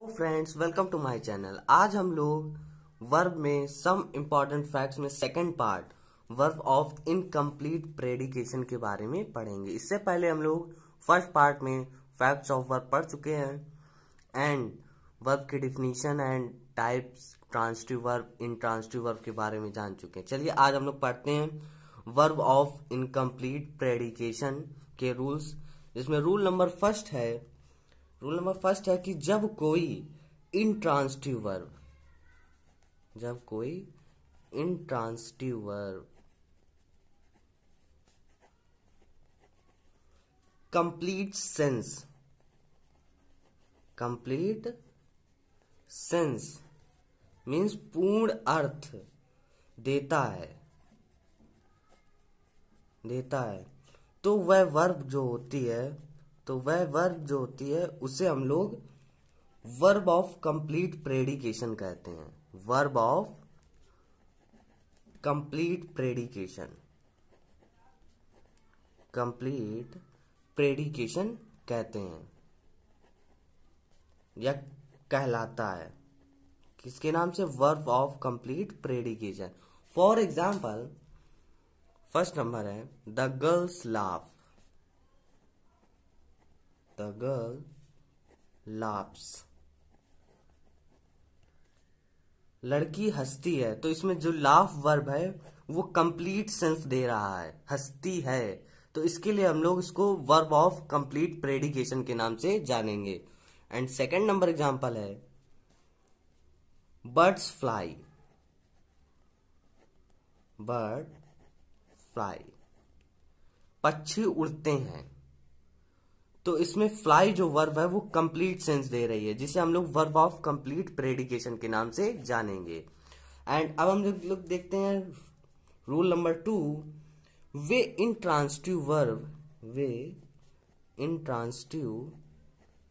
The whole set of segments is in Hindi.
Friends, welcome to my channel. आज हम लोग वर्ब में सम इम्पॉर्टेंट फैक्ट्स में second part verb of incomplete predication के बारे में पढ़ेंगे। इससे पहले हम लोग फर्स्ट पार्ट में फैक्ट्स ऑफ वर्ब पढ़ चुके हैं एंड वर्ब की definition and types, transitive verb, intransitive verb के बारे में जान चुके हैं। चलिए आज हम लोग पढ़ते हैं वर्ब ऑफ इनकम्प्लीट प्रेडिकेशन के रूल्स, जिसमें रूल नंबर फर्स्ट है कि जब कोई intransitive verb complete sense means पूर्ण अर्थ देता है तो वह वर्ब जो होती है उसे हम लोग वर्ब ऑफ कंप्लीट प्रेडिकेशन कहते हैं। वर्ब ऑफ कंप्लीट प्रेडिकेशन कहते हैं या कहलाता है। किसके नाम से? Verb of complete predication. For example, first number है the girls laugh. The girl laughs, लड़की हंसती है। तो इसमें जो लाफ वर्ब है वो कंप्लीट सेंस दे रहा है, हंसती है। तो इसके लिए हम लोग इसको वर्ब ऑफ कंप्लीट प्रेडिकेशन के नाम से जानेंगे। एंड सेकंड नंबर एग्जांपल है बर्ड्स फ्लाई। पक्षी उड़ते हैं। तो इसमें फ्लाई जो वर्ब है वो कंप्लीट सेंस दे रही है, जिसे हम लोग वर्ब ऑफ कंप्लीट प्रेडिकेशन के नाम से जानेंगे। एंड अब हम लोग देखते हैं रूल नंबर 2, वे इंट्रांजिटिव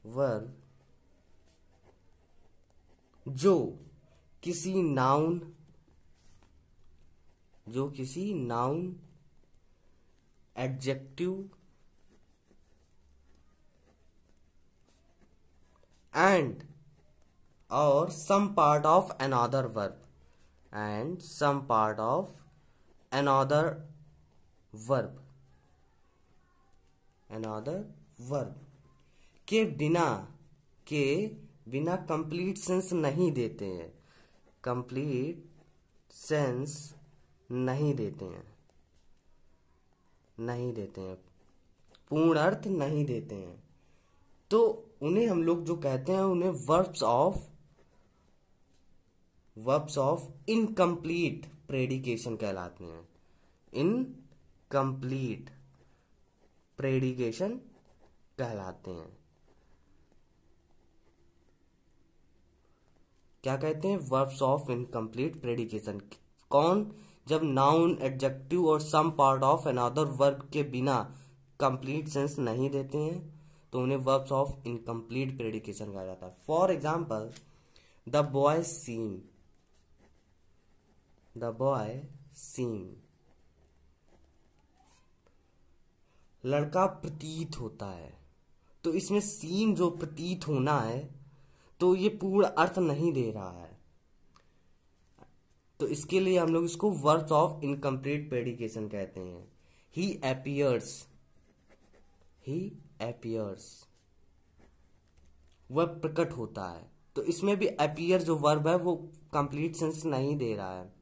वर्ब जो किसी noun adjective and or some part of another verb के बिना कंप्लीट सेंस नहीं देते हैं, पूर्ण अर्थ नहीं देते हैं। तो उन्हें हम लोग जो कहते हैं उन्हें वर्ब्स ऑफ इनकम्प्लीट प्रेडिकेशन कहलाते हैं। इनकम्प्लीट प्रेडिकेशन कहलाते हैं। क्या कहते हैं? Verbs of incomplete predication. कौन? जब नाउन, एडजेक्टिव और some part of another verb के बिना कंप्लीट सेंस नहीं देते हैं तो उन्हें वर्ब्स ऑफ इनकम्प्लीट प्रेडिकेशन कहा जाता है। फॉर एग्जाम्पल, द बॉय सीम, लड़का प्रतीत होता है। तो इसमें सीम जो प्रतीत होना है तो ये पूर्ण अर्थ नहीं दे रहा है, तो इसके लिए हम लोग इसको वर्ब्स ऑफ इनकम्प्लीट प्रेडिकेशन कहते हैं। ही appears, वह प्रकट होता है। तो इसमें भी appear जो वर्ब है वो कंप्लीट सेंस नहीं दे रहा है,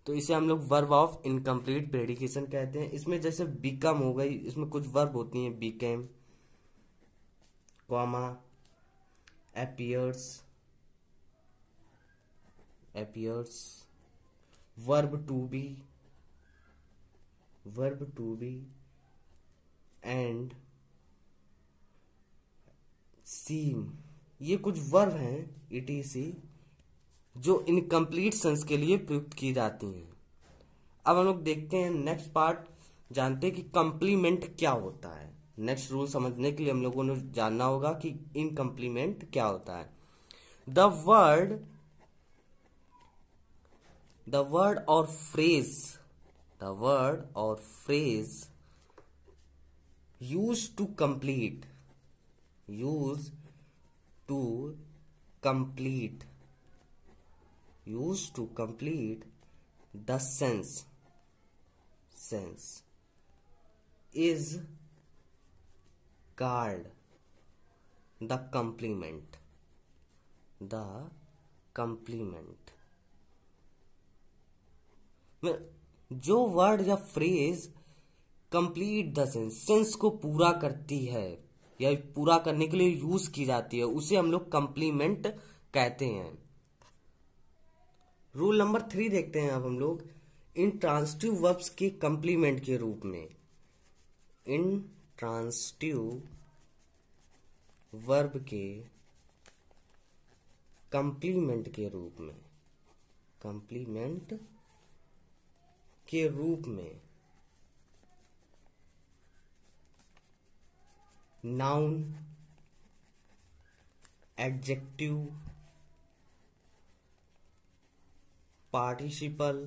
तो इसे हम लोग वर्ब ऑफ इनकम्प्लीट प्रेडिकेशन कहते हैं। इसमें जैसे बिकम हो गई, इसमें कुछ वर्ब होती हैं, became, comma, appears, verb to be and seem, ये कुछ वर्ब हैं etc जो इनकम्प्लीट सेंस के लिए प्रयुक्त की जाती हैं। अब हम लोग देखते हैं नेक्स्ट पार्ट, जानते हैं कि कंप्लीमेंट क्या होता है। नेक्स्ट रूल समझने के लिए हम लोगों ने जानना होगा कि इनकम्प्लीमेंट क्या होता है। द वर्ड और phrase used to complete, used to complete the sense is called the complement. The complement में जो वर्ड या फ्रेज कंप्लीट द सेंस को पूरा करती है या पूरा करने के लिए यूज की जाती है, उसे हम लोग कंप्लीमेंट कहते हैं। रूल नंबर 3 देखते हैं अब हम लोग इंट्रांसिटिव वर्ब्स के कंप्लीमेंट के रूप में। इंट्रांसिटिव वर्ब के कंप्लीमेंट के रूप में, कंप्लीमेंट के रूप में noun, adjective, participle,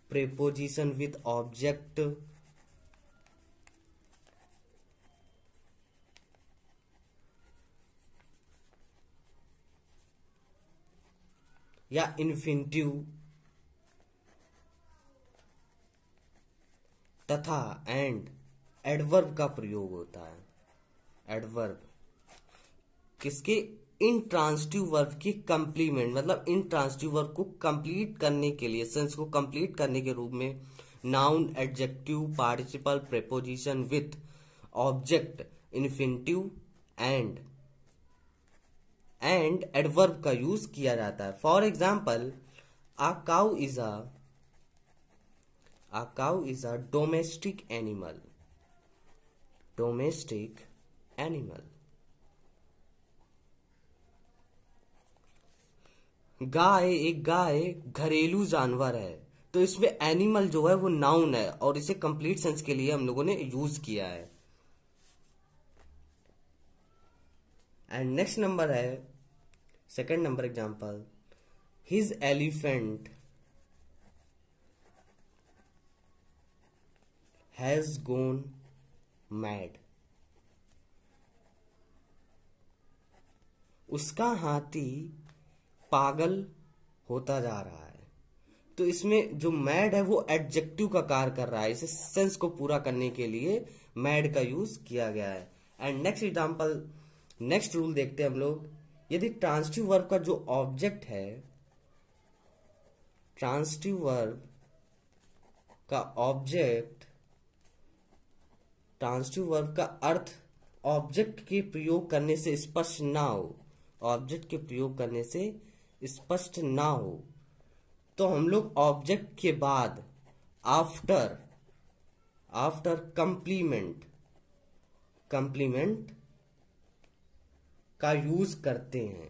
preposition with object, या इन्फिनिटिव तथा एंड एडवर्ब का प्रयोग होता है। एडवर्ब किसके? इंट्रांसिटिव वर्ब की कंप्लीमेंट, मतलब इंट्रांसिटिव वर्ब को कंप्लीट करने के लिए, सेंस को कंप्लीट करने के रूप में noun, adjective, participle, preposition with object, infinitive and adverb का यूज किया जाता है। For example, a cow is a domestic animal. Domestic animal. गाय घरेलू जानवर है, तो इसमें एनिमल जो है वो नाउन है और इसे कंप्लीट सेंस के लिए हम लोगों ने यूज किया है। एंड नेक्स्ट नंबर है, second number example, his elephant has gone mad. उसका हाथी पागल होता जा रहा है। तो इसमें जो मैड है वो एडजेक्टिव का कार्य कर रहा है, इसे सेंस को पूरा करने के लिए मैड का यूज किया गया है। And next example, next rule देखते हैं हम लोग। यदि ट्रांसिटिव वर्ब का जो ऑब्जेक्ट है, ट्रांसिटिव वर्ब का ऑब्जेक्ट, ट्रांसिटिव वर्ब का अर्थ ऑब्जेक्ट के प्रयोग करने से स्पष्ट ना हो, ऑब्जेक्ट के प्रयोग करने से स्पष्ट ना हो, तो हम लोग ऑब्जेक्ट के बाद आफ्टर कंप्लीमेंट का यूज करते हैं।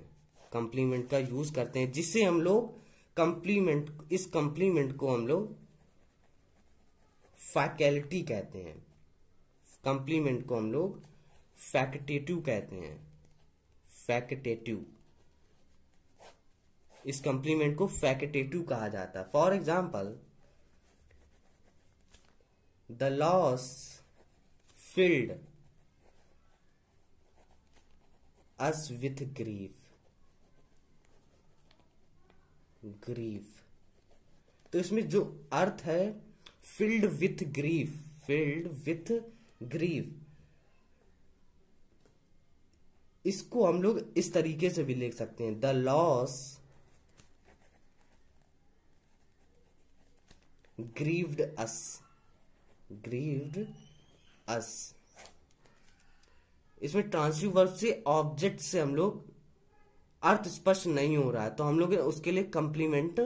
कंप्लीमेंट का यूज करते हैं, जिससे हम लोग इस कंप्लीमेंट को हम लोग फैकल्टी कहते हैं। कंप्लीमेंट को हम लोग फैक्टेटिव कहते हैं। फैक्टेटिव, इस कंप्लीमेंट को फैक्टेटिव कहा जाता है। For example, the loss field us with grief. तो इसमें जो अर्थ है फिल्ड विथ ग्रीफ, इसको हम लोग इस तरीके से भी लिख सकते हैं, द लॉस ग्रीव्ड अस। इसमें ट्रांसिटिव वर्ब से ऑब्जेक्ट से हम लोग अर्थ स्पष्ट नहीं हो रहा है, तो हम लोग उसके लिए कंप्लीमेंट,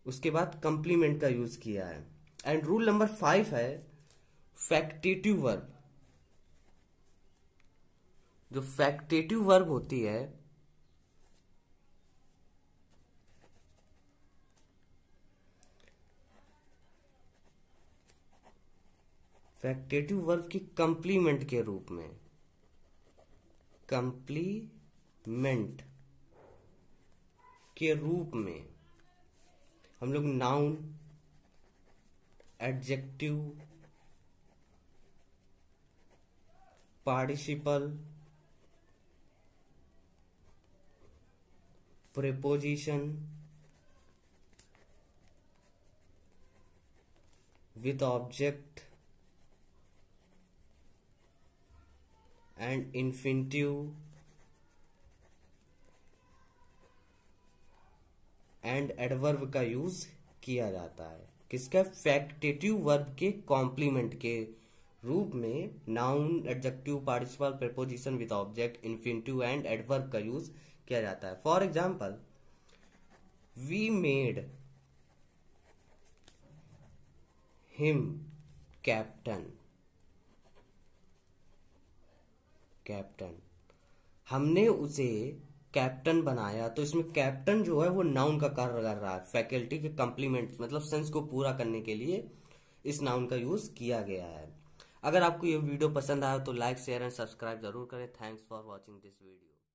उसके बाद कंप्लीमेंट का यूज किया है। एंड रूल नंबर 5 है फैक्टेटिव वर्ब। जो फैक्टेटिव वर्ब होती है, फैक्टेटिव वर्ब की कंप्लीमेंट के रूप में, कंप्लीमेंट के रूप में हम लोग noun, adjective, participle preposition with object and infinitive and adverb का यूज किया जाता है। किसका? फैक्टेटिव वर्ब के कॉम्प्लीमेंट के रूप में noun, adjective, participle, preposition with object, infinitive and adverb का यूज किया जाता है। For example, we made him captain. Captain, हमने उसे कैप्टन बनाया, तो इसमें कैप्टन जो है वो नाउन का कार्य कर रहा है। फैकल्टी के कॉम्प्लीमेंट मतलब सेंस को पूरा करने के लिए इस नाउन का यूज किया गया है। अगर आपको ये वीडियो पसंद आया तो लाइक, शेयर एंड सब्सक्राइब जरूर करें। Thanks for watching this video.